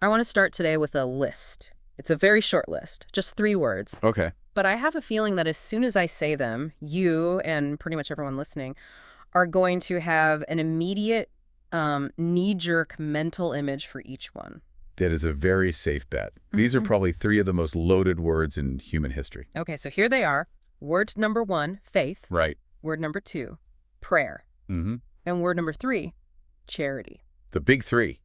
I want to start today with a list. It's a very short list, just 3 words. Okay. But I have a feeling that as soon as I say them, you and pretty much everyone listening are going to have an immediate knee-jerk mental image for each one. That is a very safe bet. These are probably 3 of the most loaded words in human history. Okay, so here they are. Word number 1, faith. Right. Word number 2, prayer. Mm-hmm. And word number 3, charity. The big 3.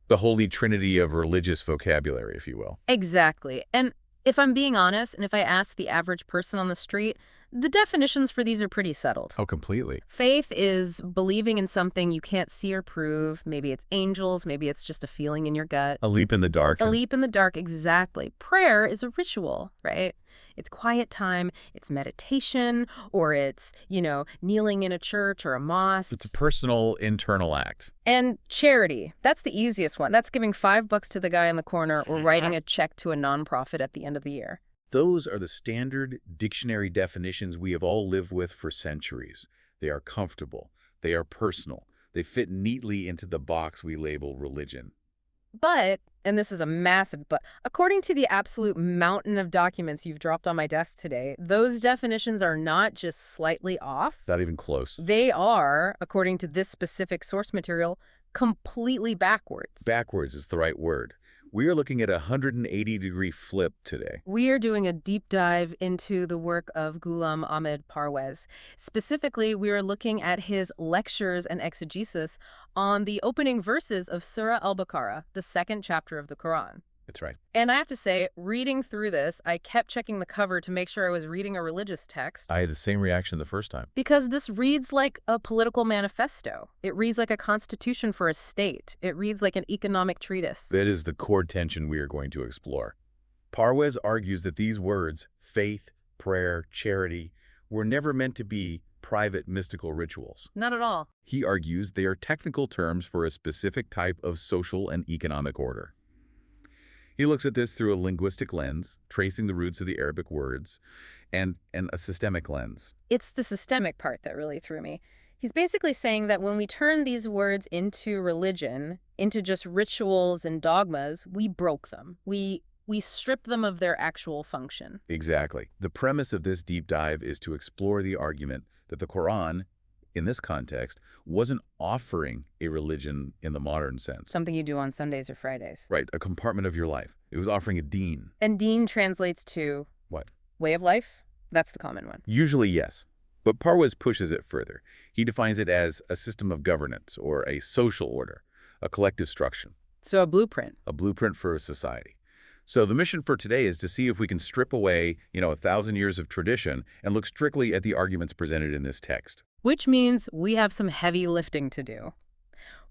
The holy trinity of religious vocabulary, if you will. Exactly. And if I'm being honest, and if I ask the average person on the street, the definitions for these are pretty settled. Oh, completely. Faith is believing in something you can't see or prove. Maybe it's angels. Maybe it's just a feeling in your gut. A leap in the dark. A leap in the dark, exactly. Prayer is a ritual, right? It's quiet time, it's meditation, or it's, kneeling in a church or a mosque. It's a personal, internal act. And charity, that's the easiest one. That's giving $5 to the guy in the corner or writing a check to a nonprofit at the end of the year. Those are the standard dictionary definitions we have all lived with for centuries. They are comfortable. They are personal. They fit neatly into the box we label religion. But, and this is a massive but, according to the absolute mountain of documents you've dropped on my desk today, those definitions are not just slightly off. Not even close. They are, according to this specific source material, completely backwards. Backwards is the right word. We are looking at a 180-degree flip today. We are doing a deep dive into the work of Ghulam Ahmad Parwez. Specifically, we are looking at his lectures and exegesis on the opening verses of Surah Al-Baqarah, the 2nd chapter of the Quran. That's right. And I have to say, reading through this, I kept checking the cover to make sure I was reading a religious text. I had the same reaction the first time. Because this reads like a political manifesto. It reads like a constitution for a state. It reads like an economic treatise. That is the core tension we are going to explore. Parwez argues that these words, faith, prayer, charity, were never meant to be private mystical rituals. Not at all. He argues they are technical terms for a specific type of social and economic order. He looks at this through a linguistic lens, tracing the roots of the Arabic words, and a systemic lens. It's the systemic part that really threw me. He's basically saying that when we turn these words into religion, into just rituals and dogmas, we broke them. We strip them of their actual function. Exactly. The premise of this deep dive is to explore the argument that the Quran, in this context, wasn't offering a religion in the modern sense. Something you do on Sundays or Fridays. Right, a compartment of your life. It was offering a deen. And deen translates to? What? Way of life? That's the common one. Usually, yes. But Parwez pushes it further. He defines it as a system of governance or a social order, a collective structure. So a blueprint. A blueprint for a society. So the mission for today is to see if we can strip away, 1,000 years of tradition and look strictly at the arguments presented in this text. Which means we have some heavy lifting to do.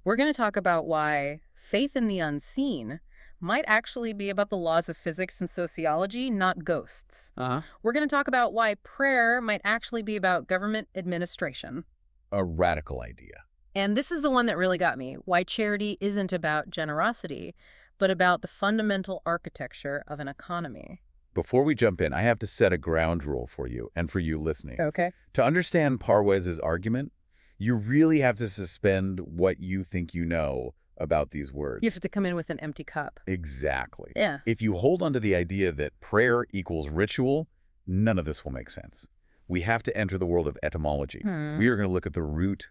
We're going to talk about why faith in the unseen might actually be about the laws of physics and sociology, not ghosts. We're going to talk about why prayer might actually be about government administration. A radical idea. And this is the one that really got me, why charity isn't about generosity, but about the fundamental architecture of an economy. Before we jump in, I have to set a ground rule for you and for you listening. Okay. To understand Parwez's argument, you really have to suspend what you think you know about these words. You have to come in with an empty cup. Exactly. Yeah. If you hold on to the idea that prayer equals ritual, none of this will make sense. We have to enter the world of etymology. We are going to look at the root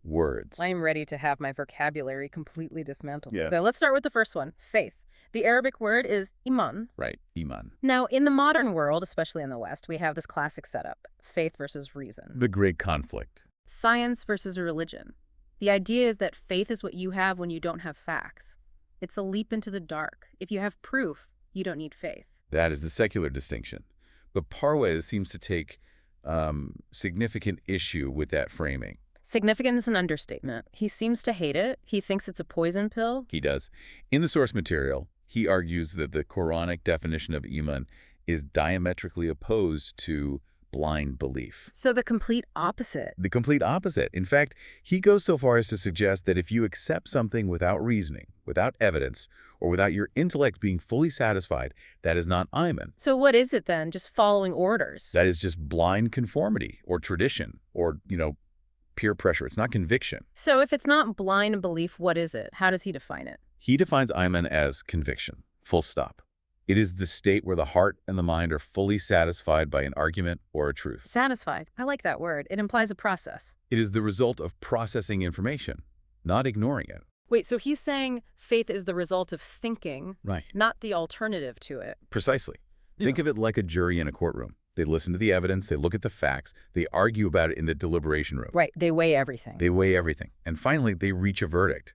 words. I'm ready to have my vocabulary completely dismantled. Yeah. So let's start with the first one, faith. The Arabic word is Iman. Right, Iman. Now, in the modern world, especially in the West, we have this classic setup, faith versus reason. The great conflict. Science versus religion. The idea is that faith is what you have when you don't have facts. It's a leap into the dark. If you have proof, you don't need faith. That is the secular distinction. But Parwez seems to take significant issue with that framing. Significant is an understatement. He seems to hate it. He thinks it's a poison pill. He does. In the source material, he argues that the Quranic definition of Iman is diametrically opposed to blind belief. So the complete opposite. The complete opposite. In fact, he goes so far as to suggest that if you accept something without reasoning, without evidence, or without your intellect being fully satisfied, that is not Iman. So what is it then? Just following orders? That is just blind conformity or tradition or, peer pressure. It's not conviction. So if it's not blind belief, what is it? How does he define it? He defines Iman as conviction, full stop. It is the state where the heart and the mind are fully satisfied by an argument or a truth. Satisfied. I like that word. It implies a process. It is the result of processing information, not ignoring it. Wait, so he's saying faith is the result of thinking, Right. not the alternative to it. Precisely. Think of it like a jury in a courtroom. They listen to the evidence, they look at the facts, they argue about it in the deliberation room. Right, they weigh everything. They weigh everything. And finally, they reach a verdict.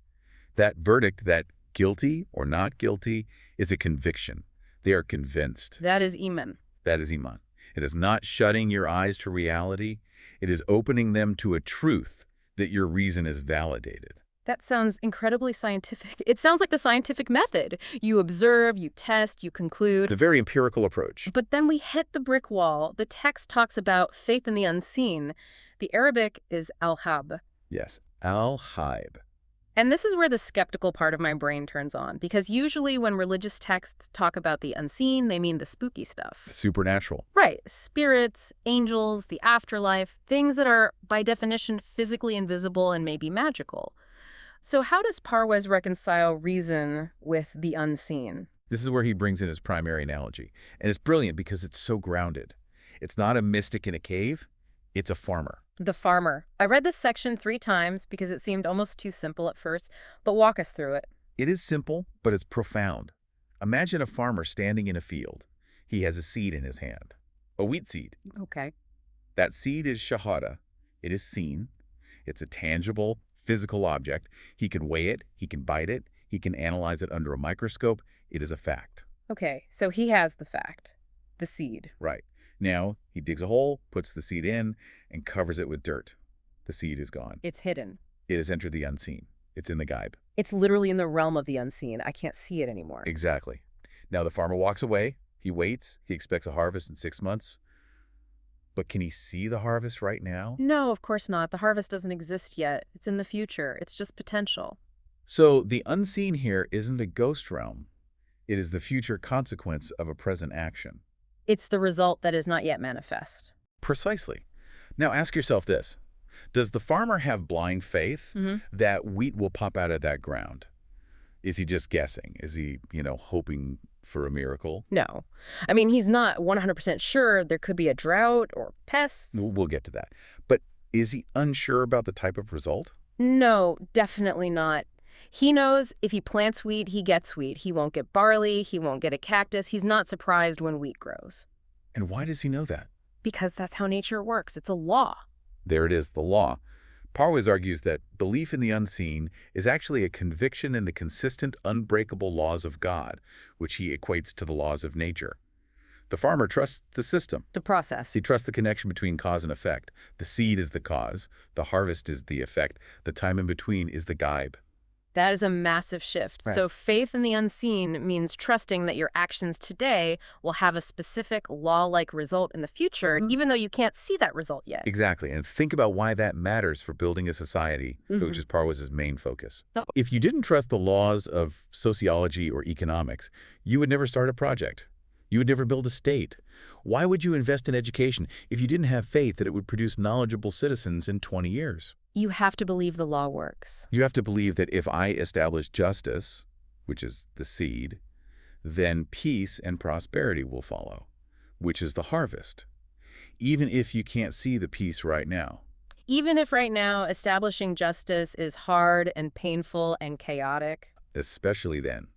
That verdict, that guilty or not guilty, is a conviction. They are convinced. That is Iman. That is Iman. It is not shutting your eyes to reality. It is opening them to a truth that your reason is validated. That sounds incredibly scientific. It sounds like the scientific method. You observe, you test, you conclude. The very empirical approach. But then we hit the brick wall. The text talks about faith in the unseen. The Arabic is Al-Ghayb. Yes, Al-Ghayb. And this is where the skeptical part of my brain turns on, because usually when religious texts talk about the unseen, they mean the spooky stuff. Supernatural. Right. Spirits, angels, the afterlife, things that are, by definition, physically invisible and maybe magical. So how does Parwez reconcile reason with the unseen? This is where he brings in his primary analogy. And it's brilliant because it's so grounded. It's not a mystic in a cave. It's a farmer. The farmer. I read this section 3 times because it seemed almost too simple at first, but walk us through it. It is simple, but it's profound. Imagine a farmer standing in a field. He has a seed in his hand, a wheat seed. Okay. That seed is shahada. It is seen. It's a tangible, physical object. He can weigh it. He can bite it. He can analyze it under a microscope. It is a fact. Okay, so he has the fact, the seed. Right. Now, he digs a hole, puts the seed in, and covers it with dirt. The seed is gone. It's hidden. It has entered the unseen. It's in the Ghayb. It's literally in the realm of the unseen. I can't see it anymore. Exactly. Now the farmer walks away. He waits. He expects a harvest in 6 months. But can he see the harvest right now? No, of course not. The harvest doesn't exist yet. It's in the future. It's just potential. So the unseen here isn't a ghost realm. It is the future consequence of a present action. It's the result that is not yet manifest. Precisely. Now ask yourself this. Does the farmer have blind faith that wheat will pop out of that ground? Is he just guessing? Is he, hoping for a miracle? No. I mean, he's not 100% sure. There could be a drought or pests. We'll get to that. But is he unsure about the type of result? No, definitely not. He knows if he plants wheat, he gets wheat. He won't get barley. He won't get a cactus. He's not surprised when wheat grows. And why does he know that? Because that's how nature works. It's a law. There it is, the law. Parwez argues that belief in the unseen is actually a conviction in the consistent, unbreakable laws of God, which he equates to the laws of nature. The farmer trusts the system. The process. He trusts the connection between cause and effect. The seed is the cause. The harvest is the effect. The time in between is the Ghayb. That is a massive shift. Right. So faith in the unseen means trusting that your actions today will have a specific law-like result in the future, even though you can't see that result yet. Exactly. And think about why that matters for building a society, which is Parwez's main focus. Oh. If you didn't trust the laws of sociology or economics, you would never start a project. You would never build a state. Why would you invest in education if you didn't have faith that it would produce knowledgeable citizens in 20 years? You have to believe the law works. You have to believe that if I establish justice, which is the seed, then peace and prosperity will follow, which is the harvest, even if you can't see the peace right now. Even if right now establishing justice is hard and painful and chaotic. Especially then.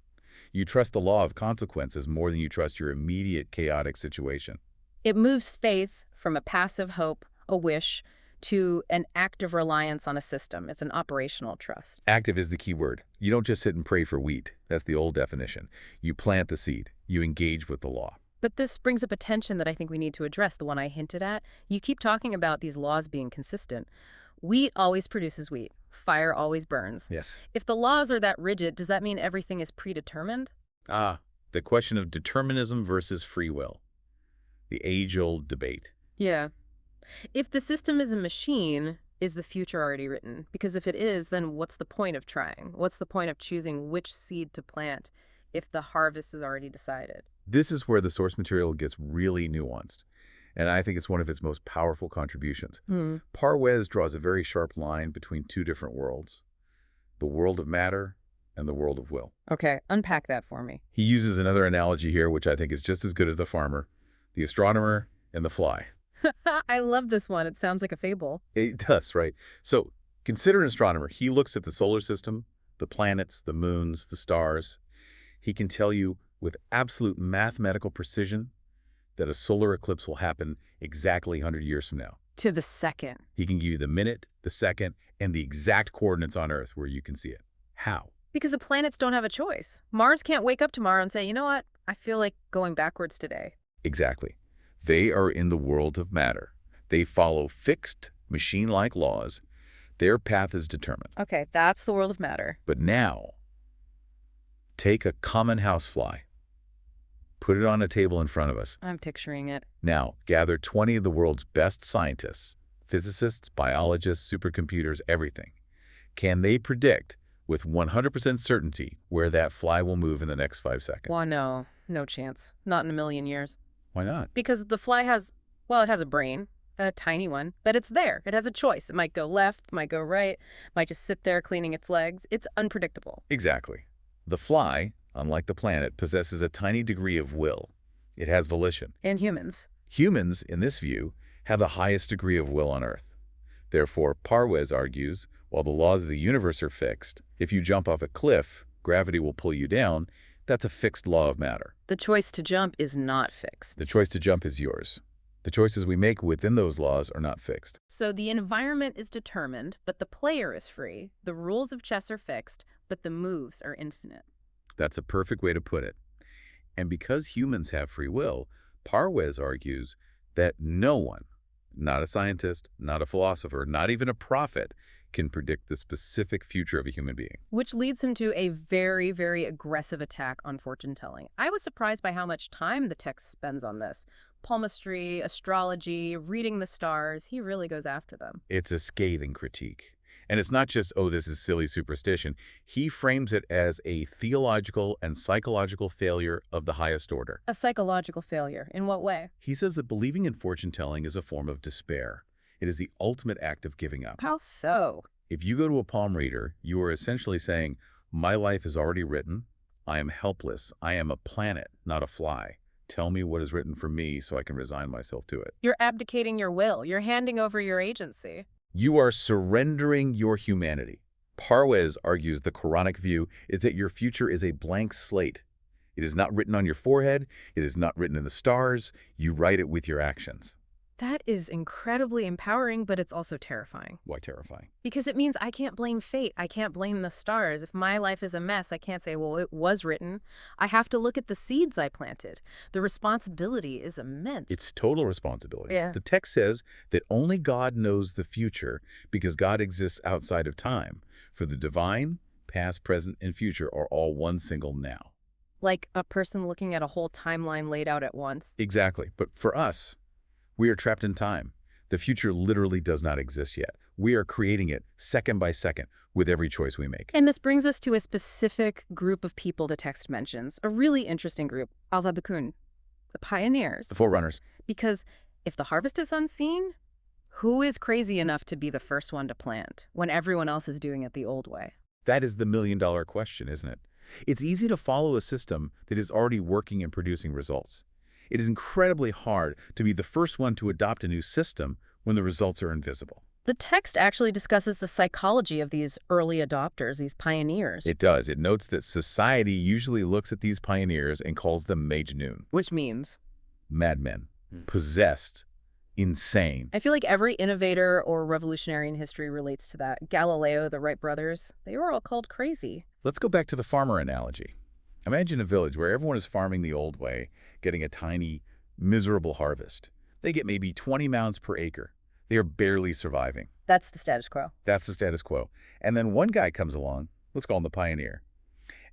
You trust the law of consequences more than you trust your immediate chaotic situation. It moves faith from a passive hope, a wish, to an active reliance on a system. It's an operational trust. Active is the key word. You don't just sit and pray for wheat. That's the old definition. You plant the seed. You engage with the law. But this brings up a tension that I think we need to address, the one I hinted at. You keep talking about these laws being consistent. Wheat always produces wheat. Fire always burns. Yes. If the laws are that rigid, does that mean everything is predetermined? The question of determinism versus free will. The age-old debate. Yeah. If the system is a machine, is the future already written? Because if it is, then what's the point of trying? What's the point of choosing which seed to plant if the harvest is already decided? This is where the source material gets really nuanced, and I think it's one of its most powerful contributions. Parwez draws a very sharp line between two different worlds, the world of matter and the world of will. Okay, unpack that for me. He uses another analogy here, which I think is just as good as the farmer, the astronomer, and the fly. I love this one. It sounds like a fable. It does, right? So consider an astronomer. He looks at the solar system, the planets, the moons, the stars. He can tell you with absolute mathematical precision that a solar eclipse will happen exactly 100 years from now. To the second. He can give you the minute, the second, and the exact coordinates on Earth where you can see it. How? Because the planets don't have a choice. Mars can't wake up tomorrow and say, you know what? I feel like going backwards today. Exactly. They are in the world of matter. They follow fixed, machine-like laws. Their path is determined. Okay, that's the world of matter. But now, take a common housefly. Put it on a table in front of us. I'm picturing it. Now, gather 20 of the world's best scientists, physicists, biologists, supercomputers, everything. Can they predict with 100% certainty where that fly will move in the next 5 seconds? Well, no chance. Not in a million years. Why not? Because the fly has, well, it has a brain, a tiny one, but it's there. It has a choice. It might go left, might go right, might just sit there cleaning its legs. It's unpredictable. Exactly. The fly, unlike the planet, possesses a tiny degree of will. It has volition. And humans. Humans, in this view, have the highest degree of will on Earth. Therefore, Parwez argues, while the laws of the universe are fixed, if you jump off a cliff, gravity will pull you down. That's a fixed law of matter. The choice to jump is not fixed. The choice to jump is yours. The choices we make within those laws are not fixed. So the environment is determined, but the player is free. The rules of chess are fixed, but the moves are infinite. That's a perfect way to put it. And because humans have free will, Parwez argues that no one, not a scientist, not a philosopher, not even a prophet, can predict the specific future of a human being. Which leads him to a very, very aggressive attack on fortune-telling. I was surprised by how much time the text spends on this. Palmistry, astrology, reading the stars, he really goes after them. It's a scathing critique. And it's not just, oh, this is silly superstition. He frames it as a theological and psychological failure of the highest order. A psychological failure. In what way? He says that believing in fortune-telling is a form of despair. It is the ultimate act of giving up. How so? If you go to a palm reader, you are essentially saying, my life is already written. I am helpless. I am a planet, not a fly. Tell me what is written for me so I can resign myself to it. You're abdicating your will. You're handing over your agency. You are surrendering your humanity. Parwez argues the Quranic view is that your future is a blank slate. It is not written on your forehead. It is not written in the stars. You write it with your actions. That is incredibly empowering, but it's also terrifying. Why terrifying? Because it means I can't blame fate. I can't blame the stars. If my life is a mess, I can't say, well, it was written. I have to look at the seeds I planted. The responsibility is immense. It's total responsibility. Yeah. The text says that only God knows the future because God exists outside of time. For the divine, past, present, and future are all one single now. Like a person looking at a whole timeline laid out at once. Exactly. But for us, we are trapped in time. The future literally does not exist yet. We are creating it second by second with every choice we make. And this brings us to a specific group of people the text mentions, a really interesting group, Al-Zabakun, the pioneers. The forerunners. Because if the harvest is unseen, who is crazy enough to be the first one to plant when everyone else is doing it the old way? That is the million-dollar question, isn't it? It's easy to follow a system that is already working and producing results. It is incredibly hard to be the first one to adopt a new system when the results are invisible. The text actually discusses the psychology of these early adopters, these pioneers. It does. It notes that society usually looks at these pioneers and calls them Majnun. Which means? Madmen. Possessed. Insane. I feel like every innovator or revolutionary in history relates to that. Galileo, the Wright brothers, they were all called crazy. Let's go back to the farmer analogy. Imagine a village where everyone is farming the old way, getting a tiny, miserable harvest. They get maybe 20 mounds per acre. They are barely surviving. That's the status quo. That's the status quo. And then one guy comes along, let's call him the pioneer,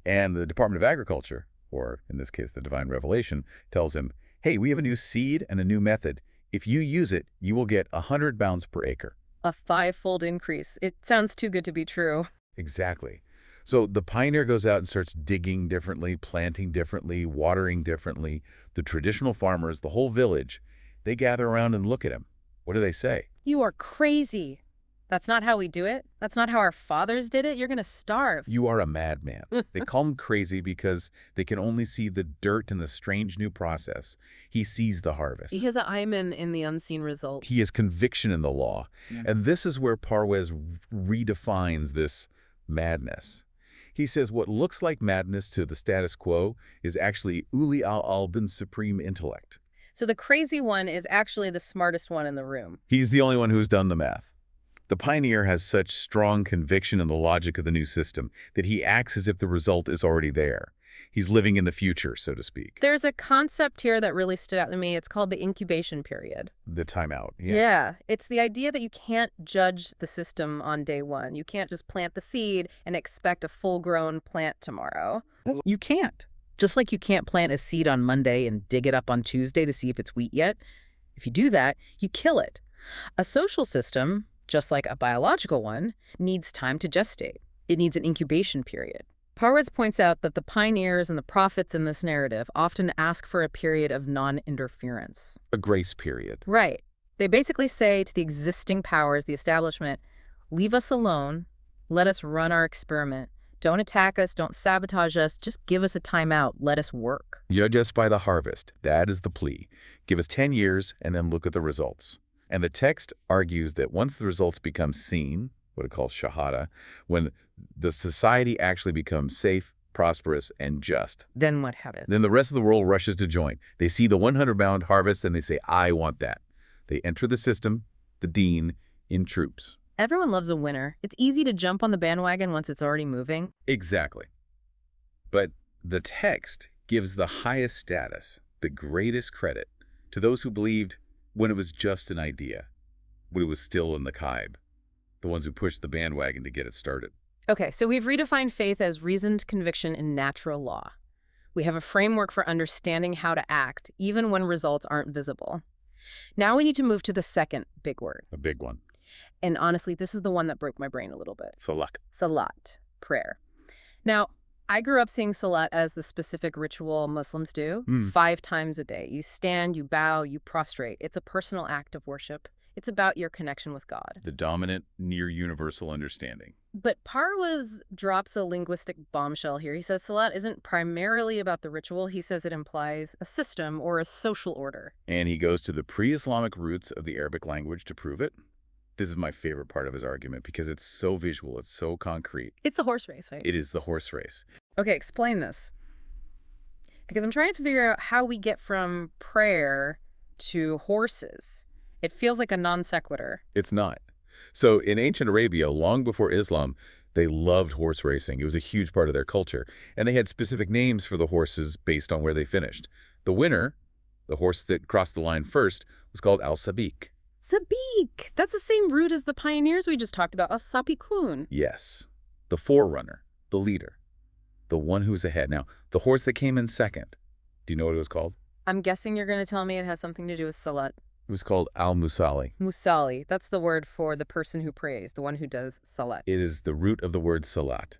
and the Department of Agriculture, or in this case the Divine Revelation, tells him, hey, we have a new seed and a new method. If you use it, you will get 100 pounds per acre. A 5-fold increase. It sounds too good to be true. Exactly. So the pioneer goes out and starts digging differently, planting differently, watering differently. The traditional farmers, the whole village, they gather around and look at him. What do they say? You are crazy. That's not how we do it. That's not how our fathers did it. You're going to starve. You are a madman. They call him crazy because they can only see the dirt in the strange new process. He sees the harvest. He has an Iman in the unseen result. He has conviction in the law. And this is where Parwez redefines this madness. He says what looks like madness to the status quo is actually Ulul-Albab's supreme intellect. So the crazy one is actually the smartest one in the room. He's the only one who's done the math. The pioneer has such strong conviction in the logic of the new system that he acts as if the result is already there. He's living in the future, so to speak. There's a concept here that really stood out to me. It's called the incubation period. The timeout. Yeah. It's the idea that you can't judge the system on day one. You can't just plant the seed and expect a full-grown plant tomorrow. You can't. Just like you can't plant a seed on Monday and dig it up on Tuesday to see if it's wheat yet. If you do that, you kill it. A social system, just like a biological one, needs time to gestate. It needs an incubation period. Parwez points out that the pioneers and the prophets in this narrative often ask for a period of non-interference. A grace period. Right. They basically say to the existing powers, the establishment, leave us alone, let us run our experiment. Don't attack us, don't sabotage us, just give us a timeout, let us work. Judge us by the harvest. That is the plea. Give us 10 years and then look at the results. And the text argues that once the results become seen, what it calls shahada, when the society actually becomes safe, prosperous, and just, Then what happens? then the rest of the world rushes to join. They see the 100-pound harvest and they say, I want that. They enter the system, the Deen, in troops. Everyone loves a winner. It's easy to jump on the bandwagon once it's already moving. Exactly. But the text gives the highest status, the greatest credit, to those who believed when it was just an idea, when it was still in the Ghayb, the ones who pushed the bandwagon to get it started. Okay, so we've redefined faith as reasoned conviction in natural law. We have a framework for understanding how to act, even when results aren't visible. Now we need to move to the second big word. A big one. And honestly, this is the one that broke my brain a little bit. Salah. Salat, prayer. Now, I grew up seeing salat as the specific ritual Muslims do 5 times a day. You stand, you bow, you prostrate. It's a personal act of worship. It's about your connection with God. The dominant, near-universal understanding. But Parwez drops a linguistic bombshell here. He says salat isn't primarily about the ritual. He says it implies a system or a social order. And he goes to the pre-Islamic roots of the Arabic language to prove it. This is my favorite part of his argument because it's so visual, it's so concrete. It's a horse race, right? It is the horse race. Okay, explain this. Because I'm trying to figure out how we get from prayer to horses. It feels like a non sequitur. It's not. So in ancient Arabia, long before Islam, they loved horse racing. It was a huge part of their culture. And they had specific names for the horses based on where they finished. The winner, the horse that crossed the line first, was called Al-Sabiq. Sabiq! That's the same root as the pioneers we just talked about, As-Sabiqun. Yes. The forerunner, the leader, the one who's ahead. Now, the horse that came in second, do you know what it was called? I'm guessing you're going to tell me it has something to do with salat. It was called Al-Musali. Musali, that's the word for the person who prays, the one who does salat. It is the root of the word salat.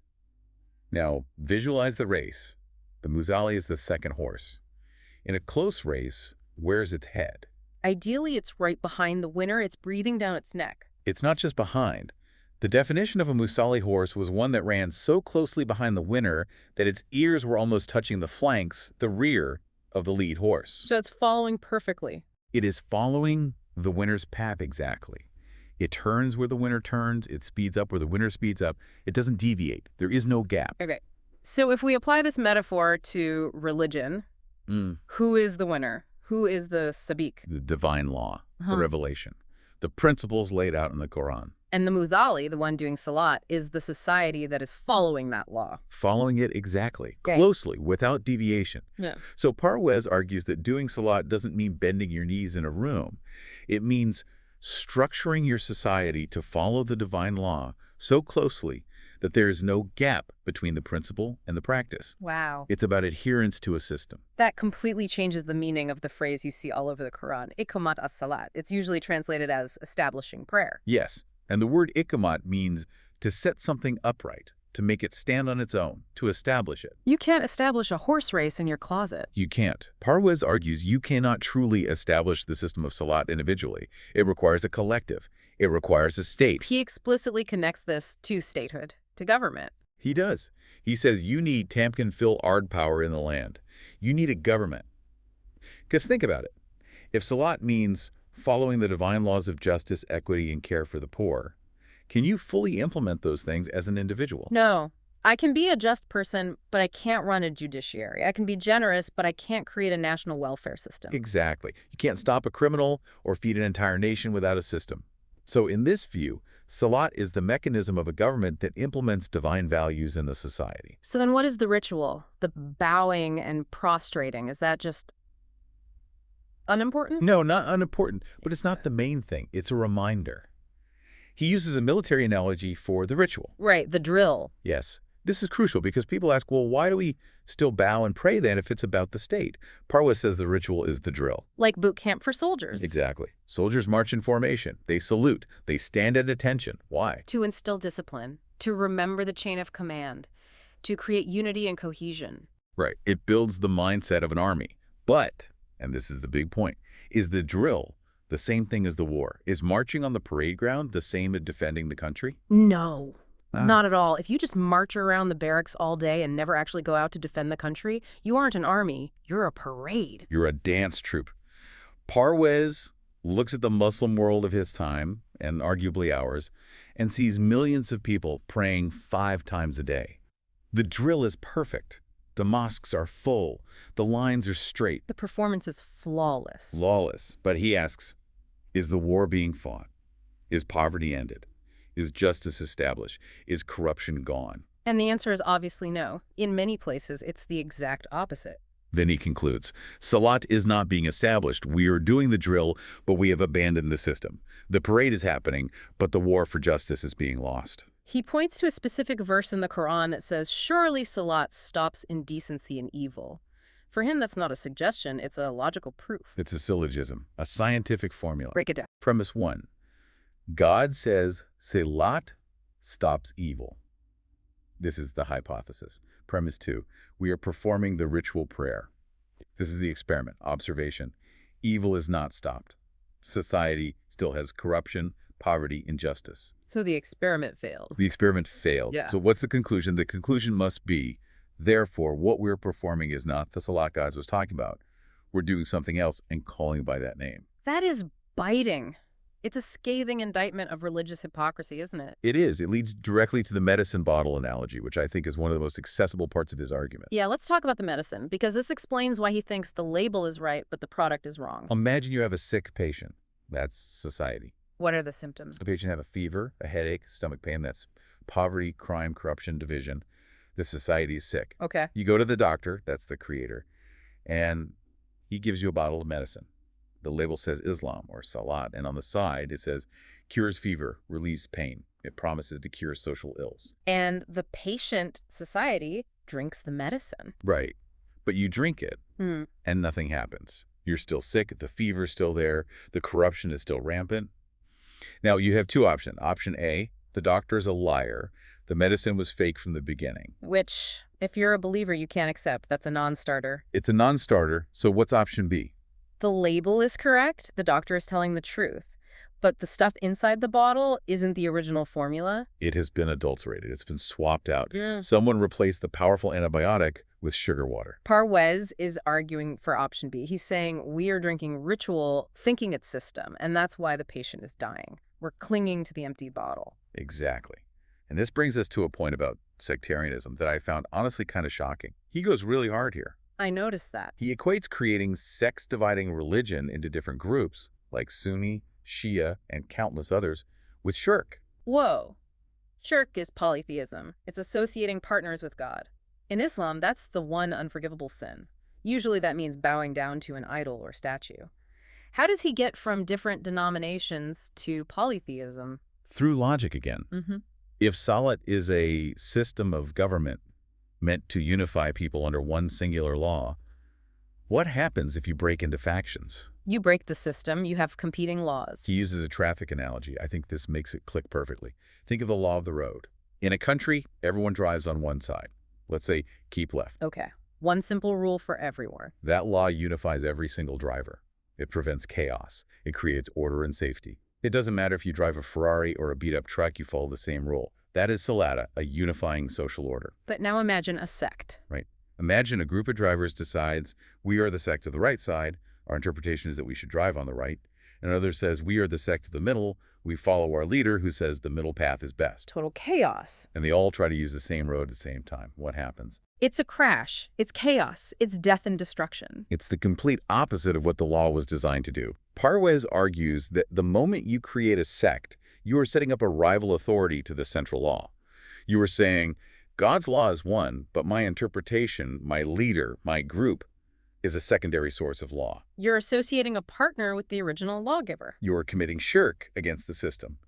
Now, visualize the race. The Musali is the second horse. In a close race, where's its head? Ideally, it's right behind the winner. It's breathing down its neck. It's not just behind. The definition of a Musali horse was one that ran so closely behind the winner that its ears were almost touching the flanks, the rear, of the lead horse. So it's following perfectly. It is following the winner's path exactly. It turns where the winner turns. It speeds up where the winner speeds up. It doesn't deviate. There is no gap. Okay. So if we apply this metaphor to religion, who is the winner? Who is the Sabiq? The divine law, the revelation, the principles laid out in the Quran. And the Mudali, the one doing salat, is the society that is following that law. Following it exactly, Okay. closely, without deviation. Yeah. So Parwez argues that doing salat doesn't mean bending your knees in a room. It means structuring your society to follow the divine law so closely that there is no gap between the principle and the practice. Wow. It's about adherence to a system. That completely changes the meaning of the phrase you see all over the Quran, Iqamat as-salat. It's usually translated as establishing prayer. Yes, and the word ikamat means to set something upright, to make it stand on its own, to establish it. You can't establish a horse race in your closet. You can't. Parwez argues you cannot truly establish the system of Salat individually. It requires a collective. It requires a state. He explicitly connects this to statehood, to government. He does. He says you need Tamkin Phil Ard power in the land. You need a government. Because think about it. If Salat means following the divine laws of justice, equity, and care for the poor, can you fully implement those things as an individual? No. I can be a just person, but I can't run a judiciary. I can be generous, but I can't create a national welfare system. Exactly. You can't stop a criminal or feed an entire nation without a system. So in this view, Salat is the mechanism of a government that implements divine values in the society. So then what is the ritual? The bowing and prostrating, is that just unimportant? No, not unimportant, but it's not the main thing. It's a reminder. He uses a military analogy for the ritual. Right, the drill. Yes. This is crucial because people ask, well, why do we still bow and pray then if it's about the state? Parwez says the ritual is the drill. Like boot camp for soldiers. Exactly. Soldiers march in formation. They salute. They stand at attention. Why? To instill discipline, to remember the chain of command, to create unity and cohesion. Right. It builds the mindset of an army. But, and this is the big point, is the drill the same thing as the war? Is marching on the parade ground the same as defending the country? No. Not at all. If you just march around the barracks all day and never actually go out to defend the country, you aren't an army. You're a parade. You're a dance troupe. Parwez looks at the Muslim world of his time, and arguably ours, and sees millions of people praying 5 times a day. The drill is perfect. The mosques are full. The lines are straight. The performance is flawless. Flawless. But he asks, is the war being fought? Is poverty ended? Is justice established? Is corruption gone? And the answer is obviously no. In many places, it's the exact opposite. Then he concludes, Salat is not being established. We are doing the drill, but we have abandoned the system. The parade is happening, but the war for justice is being lost. He points to a specific verse in the Quran that says, surely Salat stops indecency and evil. For him, that's not a suggestion. It's a logical proof. It's a syllogism, a scientific formula. Break it down. Premise 1. God says Salat stops evil. This is the hypothesis. Premise 2. We are performing the ritual prayer. This is the experiment, observation. Evil is not stopped. Society still has corruption, poverty, injustice. So the experiment failed. The experiment failed. Yeah. So what's the conclusion? The conclusion must be, therefore, what we're performing is not the Salat God was talking about. We're doing something else and calling by that name. That is biting. It's a scathing indictment of religious hypocrisy, isn't it? It is. It leads directly to the medicine bottle analogy, which I think is one of the most accessible parts of his argument. Yeah, let's talk about the medicine, because this explains why he thinks the label is right, but the product is wrong. Imagine you have a sick patient. That's society. What are the symptoms? The patient have a fever, a headache, stomach pain. That's poverty, crime, corruption, division. The society is sick. Okay. You go to the doctor, that's the creator, and he gives you a bottle of medicine. The label says Islam or Salat, and on the side it says cures fever, relieves pain. It promises to cure social ills. And the patient society drinks the medicine. Right. But you drink it, and nothing happens. You're still sick, the fever's still there, the corruption is still rampant. Now, you have 2 options. Option A, the doctor is a liar. The medicine was fake from the beginning. Which, if you're a believer, you can't accept. That's a non-starter. It's a non-starter, so what's option B? The label is correct. The doctor is telling the truth. But the stuff inside the bottle isn't the original formula. It has been adulterated. It's been swapped out. Yeah. Someone replaced the powerful antibiotic with sugar water. Parwez is arguing for option B. He's saying we are drinking ritual, thinking it's system, and that's why the patient is dying. We're clinging to the empty bottle. Exactly. And this brings us to a point about sectarianism that I found honestly kind of shocking. He goes really hard here. I noticed that. He equates creating sex-dividing religion into different groups, like Sunni, Shia, and countless others, with shirk. Whoa. Shirk is polytheism. It's associating partners with God. In Islam, that's the one unforgivable sin. Usually that means bowing down to an idol or statue. How does he get from different denominations to polytheism? Through logic again. If Salat is a system of government meant to unify people under one singular law, what happens if you break into factions? You break the system, you have competing laws. He uses a traffic analogy. I think this makes it click perfectly. Think of the law of the road. In a country, everyone drives on one side. Let's say, keep left. Okay. One simple rule for everywhere. That law unifies every single driver. It prevents chaos. It creates order and safety. It doesn't matter if you drive a Ferrari or a beat-up truck, you follow the same rule. That is Salah, a unifying social order. But now imagine a sect. Right. Imagine a group of drivers decides, we are the sect of the right side. Our interpretation is that we should drive on the right. And another says, we are the sect of the middle. We follow our leader who says the middle path is best. Total chaos. And they all try to use the same road at the same time. What happens? It's a crash. It's chaos. It's death and destruction. It's the complete opposite of what the law was designed to do. Parwez argues that the moment you create a sect, you are setting up a rival authority to the central law. You are saying, God's law is one, but my interpretation, my leader, my group, is a secondary source of law. You're associating a partner with the original lawgiver. You are committing shirk against the system.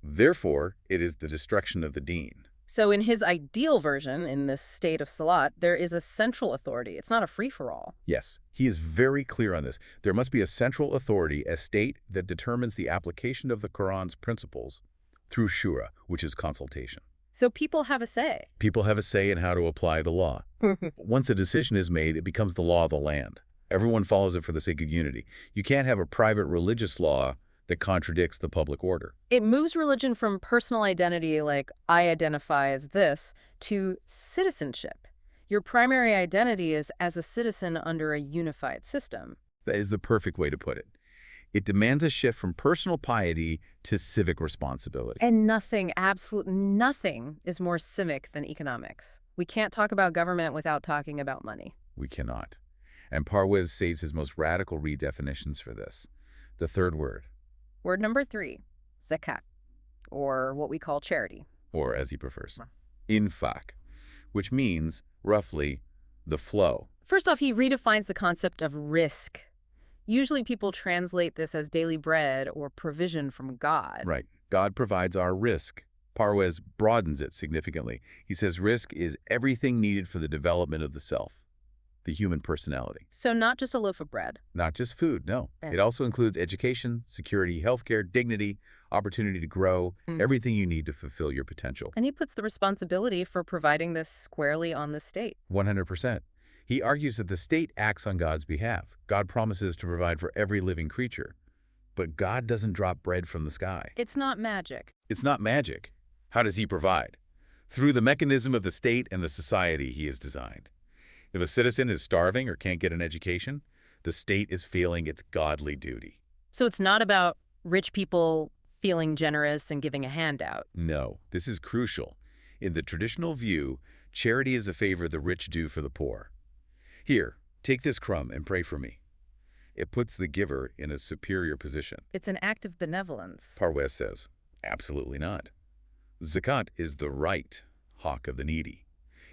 Therefore, it is the destruction of the Deen. So in his ideal version, in this state of Salat, there is a central authority. It's not a free-for-all. Yes, he is very clear on this. There must be a central authority, a state that determines the application of the Quran's principles through shura, which is consultation. So people have a say. People have a say in how to apply the law. Once a decision is made, it becomes the law of the land. Everyone follows it for the sake of unity. You can't have a private religious law that contradicts the public order. It moves religion from personal identity, like I identify as this, to citizenship. Your primary identity is as a citizen under a unified system. That is the perfect way to put it. It demands a shift from personal piety to civic responsibility. And nothing, absolute nothing, is more civic than economics. We can't talk about government without talking about money. We cannot. And Parwez states his most radical redefinitions for this. The third word. Word number 3, zakat, or what we call charity. Or, as he prefers, Infaq, which means, roughly, the flow. First off, he redefines the concept of risk. Usually people translate this as daily bread or provision from God. Right. God provides our risk. Parwez broadens it significantly. He says risk is everything needed for the development of the self, the human personality. So not just a loaf of bread. Not just food, no. It also includes education, security, healthcare, dignity, opportunity to grow, everything you need to fulfill your potential. And he puts the responsibility for providing this squarely on the state. 100%. He argues that the state acts on God's behalf. God promises to provide for every living creature. But God doesn't drop bread from the sky. It's not magic. It's not magic. How does he provide? Through the mechanism of the state and the society he has designed. If a citizen is starving or can't get an education, the state is failing its godly duty. So it's not about rich people feeling generous and giving a handout. No, this is crucial. In the traditional view, charity is a favor the rich do for the poor. Here, take this crumb and pray for me. It puts the giver in a superior position. It's an act of benevolence. Parwez says, absolutely not. Zakat is the right hawk of the needy.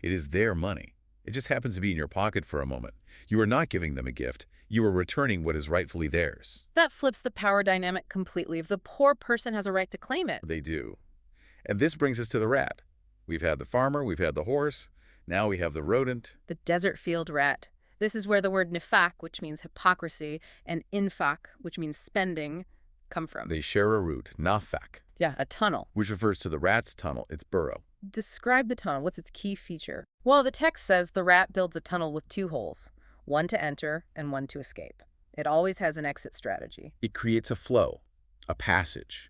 It is their money. It just happens to be in your pocket for a moment. You are not giving them a gift. You are returning what is rightfully theirs. That flips the power dynamic completely. If the poor person has a right to claim it. They do. And this brings us to the rat. We've had the farmer, we've had the horse, now we have the rodent. The desert field rat. This is where the word nifaq, which means hypocrisy, and infaq, which means spending, come from. They share a root, nafaq. Yeah, a tunnel. Which refers to the rat's tunnel, its burrow. Describe the tunnel. What's its key feature? Well, the text says the rat builds a tunnel with 2 holes, one to enter and one to escape. It always has an exit strategy. It creates a flow, a passage.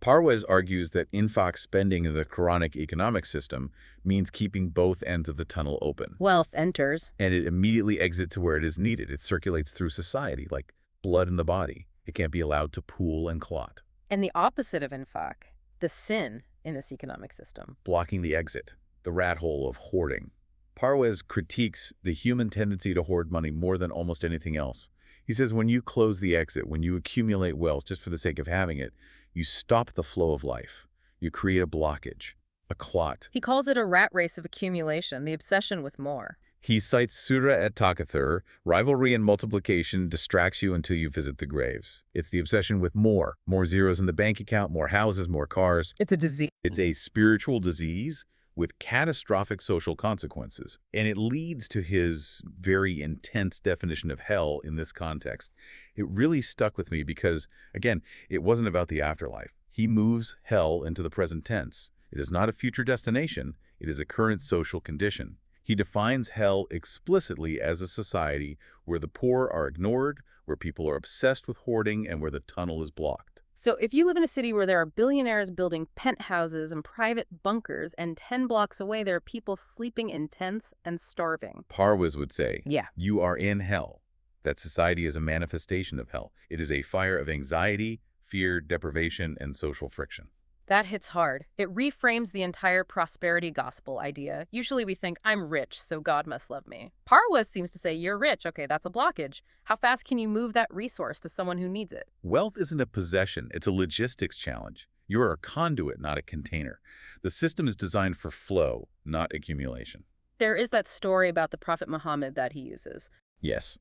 Parwez argues that infaq spending in the Quranic economic system means keeping both ends of the tunnel open. Wealth enters. And it immediately exits to where it is needed. It circulates through society like blood in the body. It can't be allowed to pool and clot. And the opposite of infaq, the sin in this economic system. Blocking the exit, the rat hole of hoarding. Parwez critiques the human tendency to hoard money more than almost anything else. He says when you close the exit, when you accumulate wealth just for the sake of having it, you stop the flow of life. You create a blockage, a clot. He calls it a rat race of accumulation, the obsession with more. He cites Surah at Takathur, rivalry and multiplication distracts you until you visit the graves. It's the obsession with more zeros in the bank account, more houses, more cars. It's a disease. It's a spiritual disease with catastrophic social consequences. And it leads to his very intense definition of hell in this context. It really stuck with me because, again, it wasn't about the afterlife. He moves hell into the present tense. It is not a future destination. It is a current social condition. He defines hell explicitly as a society where the poor are ignored, where people are obsessed with hoarding, and where the tunnel is blocked. So if you live in a city where there are billionaires building penthouses and private bunkers, and 10 blocks away there are people sleeping in tents and starving. Parwez would say, Yeah. you are in hell. That society is a manifestation of hell. It is a fire of anxiety, fear, deprivation, and social friction. That hits hard. It reframes the entire prosperity gospel idea. Usually we think, I'm rich, so God must love me. Parwez seems to say, you're rich. Okay, that's a blockage. How fast can you move that resource to someone who needs it? Wealth isn't a possession. It's a logistics challenge. You are a conduit, not a container. The system is designed for flow, not accumulation. There is that story about the Prophet Muhammad that he uses. Yes.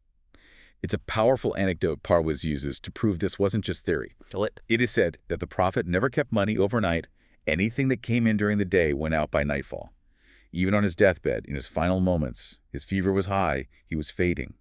It's a powerful anecdote Parwez uses to prove this wasn't just theory. It is said that the prophet never kept money overnight. Anything that came in during the day went out by nightfall. Even on his deathbed, in his final moments, his fever was high, he was fading.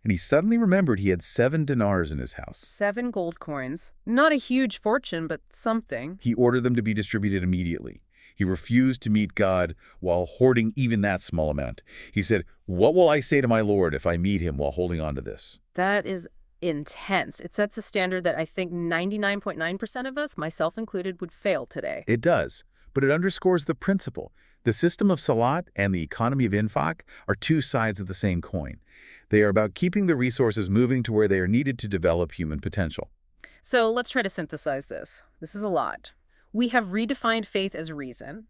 And he suddenly remembered he had 7 dinars in his house. 7 gold coins. Not a huge fortune, but something. He ordered them to be distributed immediately. He refused to meet God while hoarding even that small amount. He said, what will I say to my Lord if I meet him while holding on to this? That is intense. It sets a standard that I think 99.9% of us, myself included, would fail today. It does, but it underscores the principle. The system of Salah and the economy of Infaq are 2 sides of the same coin. They are about keeping the resources moving to where they are needed to develop human potential. So let's try to synthesize this. This is a lot. We have redefined faith as reason.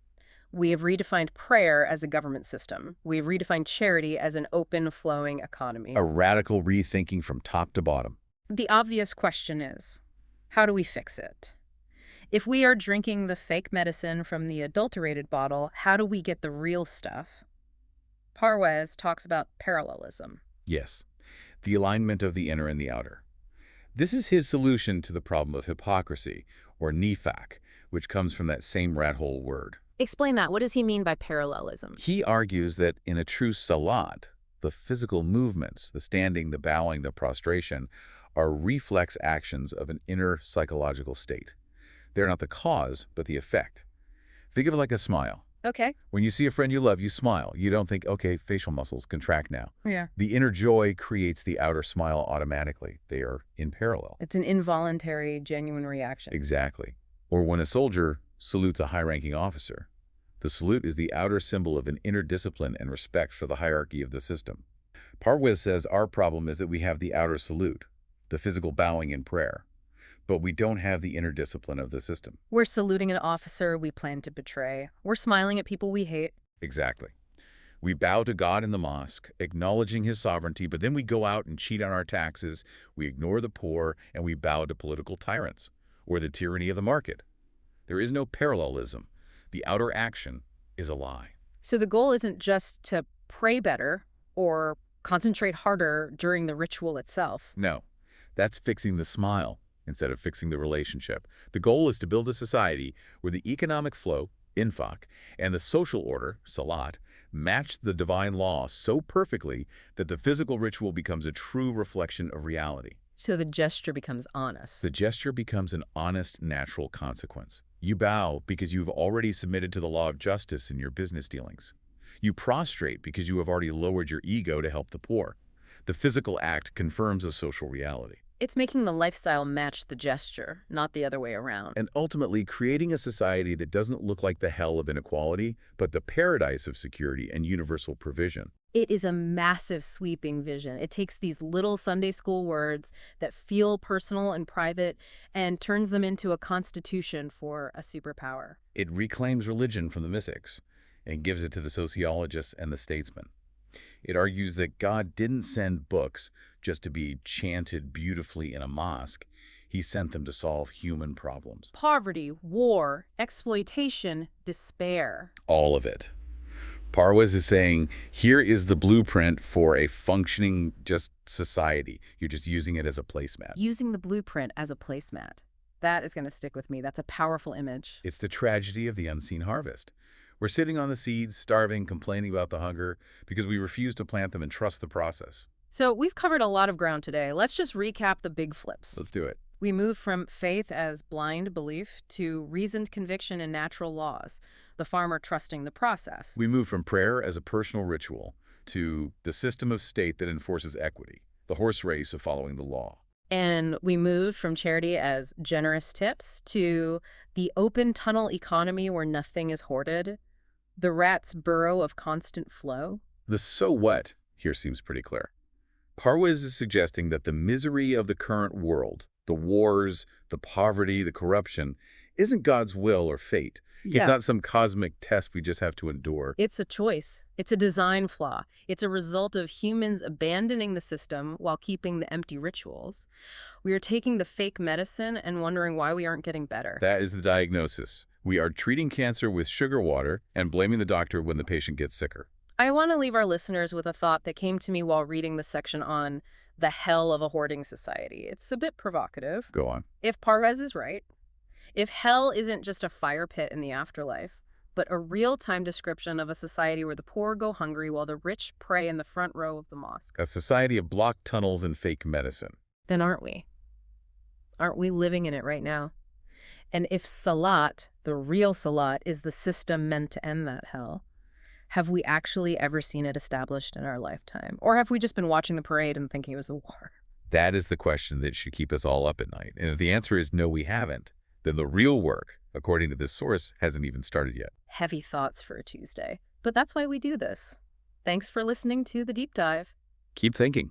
We have redefined prayer as a government system. We have redefined charity as an open, flowing economy. A radical rethinking from top to bottom. The obvious question is, how do we fix it? If we are drinking the fake medicine from the adulterated bottle, how do we get the real stuff? Parwez talks about parallelism. Yes, the alignment of the inner and the outer. This is his solution to the problem of hypocrisy, or nifaq, which comes from that same rat hole word. Explain that. What does he mean by parallelism? He argues that in a true salat, the physical movements, the standing, the bowing, the prostration, are reflex actions of an inner psychological state. They're not the cause, but the effect. Think of it like a smile. Okay. When you see a friend you love, you smile. You don't think, okay, facial muscles contract now. Yeah. The inner joy creates the outer smile automatically. They are in parallel. It's an involuntary, genuine reaction. Exactly. Or when a soldier salutes a high-ranking officer, the salute is the outer symbol of an inner discipline and respect for the hierarchy of the system. Parwez says our problem is that we have the outer salute, the physical bowing in prayer, but we don't have the inner discipline of the system. We're saluting an officer we plan to betray. We're smiling at people we hate. Exactly. We bow to God in the mosque, acknowledging his sovereignty, but then we go out and cheat on our taxes, we ignore the poor, and we bow to political tyrants, or the tyranny of the market. There is no parallelism. The outer action is a lie. So the goal isn't just to pray better or concentrate harder during the ritual itself. No, that's fixing the smile instead of fixing the relationship. The goal is to build a society where the economic flow, infaq, and the social order, salat, match the divine law so perfectly that the physical ritual becomes a true reflection of reality. So the gesture becomes honest. The gesture becomes an honest, natural consequence. You bow because you've already submitted to the law of justice in your business dealings. You prostrate because you have already lowered your ego to help the poor. The physical act confirms a social reality. It's making the lifestyle match the gesture, not the other way around. And ultimately creating a society that doesn't look like the hell of inequality, but the paradise of security and universal provision. It is a massive, sweeping vision. It takes these little Sunday school words that feel personal and private and turns them into a constitution for a superpower. It reclaims religion from the mystics and gives it to the sociologists and the statesmen. It argues that God didn't send books just to be chanted beautifully in a mosque. He sent them to solve human problems. Poverty, war, exploitation, despair. All of it. Parwez is saying, here is the blueprint for a functioning just society. You're just using it as a placemat. Using the blueprint as a placemat. That is going to stick with me. That's a powerful image. It's the tragedy of the unseen harvest. We're sitting on the seeds, starving, complaining about the hunger, because we refuse to plant them and trust the process. So we've covered a lot of ground today. Let's just recap the big flips. Let's do it. We move from faith as blind belief to reasoned conviction in natural laws, the farmer trusting the process. We move from prayer as a personal ritual to the system of state that enforces equity, the horse race of following the law. And we move from charity as generous tips to the open tunnel economy where nothing is hoarded, the rat's burrow of constant flow. The so what here seems pretty clear. Parwez is suggesting that the misery of the current world, the wars, the poverty, the corruption, isn't God's will or fate. It's not some cosmic test we just have to endure. It's a choice. It's a design flaw. It's a result of humans abandoning the system while keeping the empty rituals. We are taking the fake medicine and wondering why we aren't getting better. That is the diagnosis. We are treating cancer with sugar water and blaming the doctor when the patient gets sicker. I want to leave our listeners with a thought that came to me while reading the section on the hell of a hoarding society. It's a bit provocative. Go on. If Parwez is right, if hell isn't just a fire pit in the afterlife, but a real-time description of a society where the poor go hungry while the rich pray in the front row of the mosque, A society of blocked tunnels and fake medicine. then aren't we? Aren't we living in it right now? And if Salat, the real Salat, is the system meant to end that hell, have we actually ever seen it established in our lifetime? Or have we just been watching the parade and thinking it was the war? That is the question that should keep us all up at night. And if the answer is no, we haven't, then the real work, according to this source, hasn't even started yet. Heavy thoughts for a Tuesday. But that's why we do this. Thanks for listening to The Deep Dive. Keep thinking.